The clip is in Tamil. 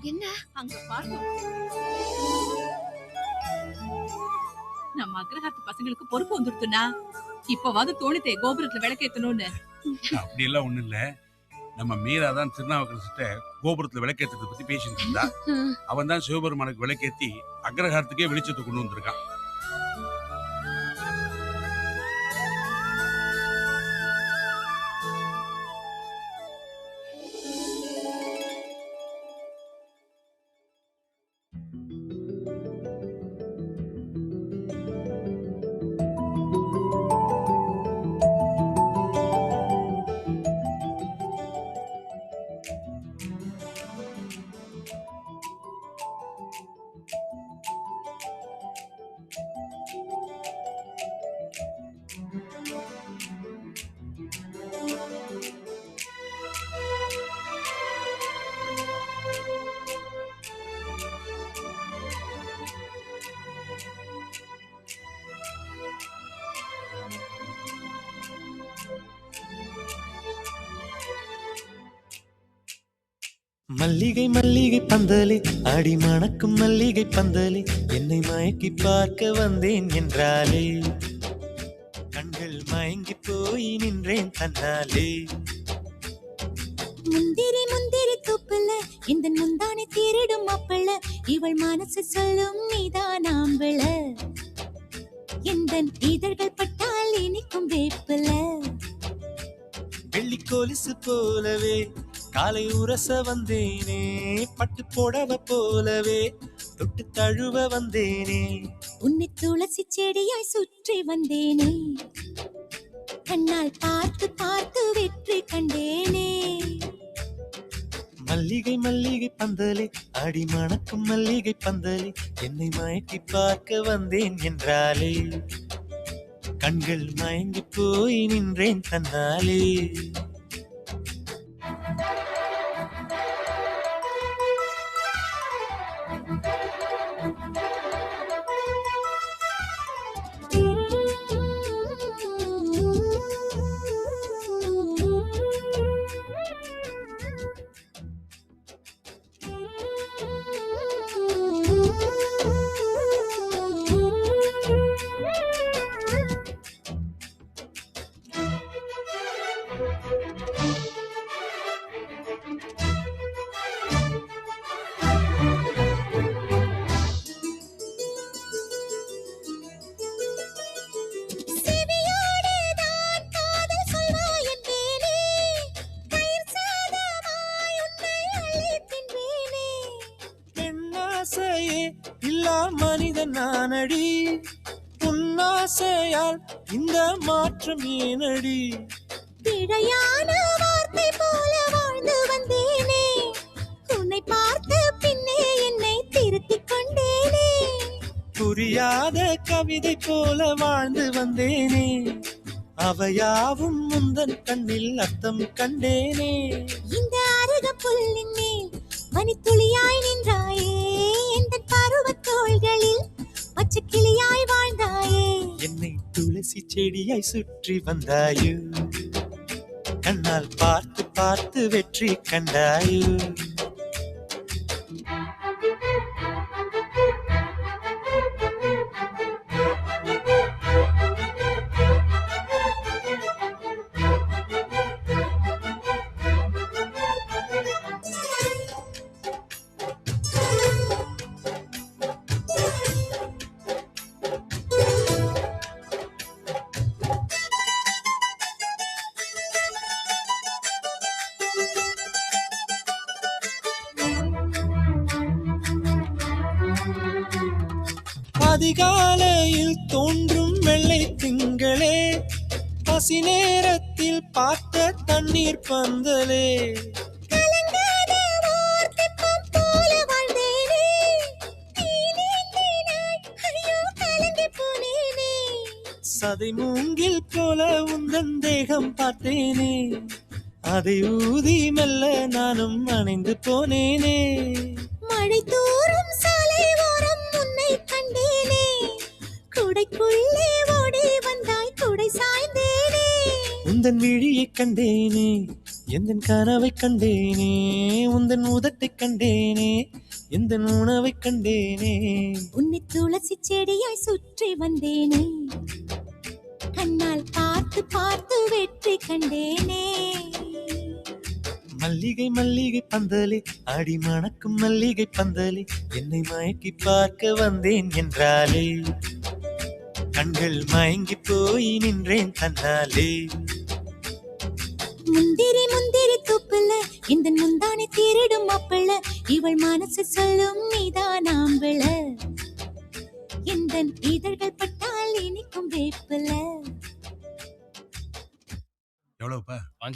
என்ன அங்க பாருங்க, நம்ம அக்ரஹாரத்து பசங்களுக்கு பொறுப்பு வந்துருத்துனா இப்பவாது தோணித்தே கோபுரத்துல விளக்கேத்தணும்னு. அப்படி எல்லாம் ஒண்ணு இல்ல. நம்ம மீரா தான் திருநாவுக்கரசிட்ட கோபுரத்துல விளக்கேற்றதை பத்தி பேசிட்டு இருந்தா. அவன் தான் சிவபெருமானுக்கு விளக்கேத்தி அக்ரஹாரத்துக்கே வெளிச்சத்தை கொண்டு வந்திருக்கான். மல்லிகை மல்லிகை பந்தலே அடி மணக்கும் மல்லிகை பந்தலே என்னை மயக்கி பார்க்க வந்தேன் என்றாலே கண்கள் மயங்கி போய் நின்றேன் தன்னாலே. முந்திரி முந்திரி தூப்புல இந்த முந்தானை திருடும் மாப்பிள்ள இவள் மனசு சொல்லும் நீதான் ஆம்பள இந்த இதழ்கள் பட்டால் இனிக்கும் வேப்பில. வெள்ளி கொலுசு போலவே காலை உரச வந்தேனே பட்டு புடவ போலவே தொட்டு தழுவ வந்தேனே உன்னை துளசி செடியாய் சுற்றி வந்தேனே கண்ணால் பார்த்து பார்த்து வெற்றி கண்டேனே. மல்லிகை மல்லிகை பந்தலே அடி மணக்கும் மல்லிகை பந்தலே என்னை மயக்கி பார்க்க வந்தேன் என்றாலே கண்கள் மயங்கி போய் நின்றேன் தன்னாலே. மனிதன் நானடி உன்னாசையால் இந்த மாற்றம் ஏனடி. பிழையான வார்த்தை போல வாழ்ந்து வந்தேனே உன்னை பார்த்த பின்னே என்னை திருத்திக் கொண்டேனே. புரியாத கவிதை போல வாழ்ந்து வந்தேனே அவையாவும் முந்தன் கண்ணில் அர்த்தம் கண்டேனே. இந்த அருக புல்லின் மேல் பனித்துளியாய் நின்றாயே எந்த பருவ தோள்களில் பச்சை கிளியாய் வாழ்ந்தாயே என்னை துளசி செடியாய் சுற்றி வந்தாயோ கண்ணால் பார்த்து பார்த்து வெற்றி கண்டாயோ. அதிகாலையில் தோன்றும் வெள்ளை திங்களே பசி நேரத்தில் பார்த்த தண்ணீர் பந்தலே சதை மூங்கில் போல உந்தன் தேகம் பார்த்தேனே அதை ஊதி மெல்ல நானும் அணைந்து போனேனே. மழை தூரும் சாலை ஓரம் உன்னை கண்டேனே குடைக்குள்ளே ஓடி வந்தாய் குடை சாய்ந்தேனே. உந்தன் விழியை கண்டேனே எந்தன் கனவை கண்டேனே உந்தன் உதட்டை கண்டேனே எந்த உணவை கண்டேனே உன்னை துளசி செடியாய் சுற்றி வந்தேனே கண்ணால் பார்த்து பார்த்து வெற்றி கண்டேனே மல்லிகை மல்லிகை பந்தலே அடி மணக்கும் மல்லிகை பந்தலே என்னை மயக்கி பார்க்க வந்தேன் என்றாலே கண்கள் மயங்கி போய் நின்றேன் தன்னாலே முந்திரி முந்திரி தூப்புல இந்த முந்தானை திருடும் மாப்பிள்ள இவள் மனசு சொல்லும் நீதான் ஆம்பிள இந்த இதழ்கள் பட்டால் இனிக்கும் வேப்பில எவ்வளவுப்பா? 5 ரூபா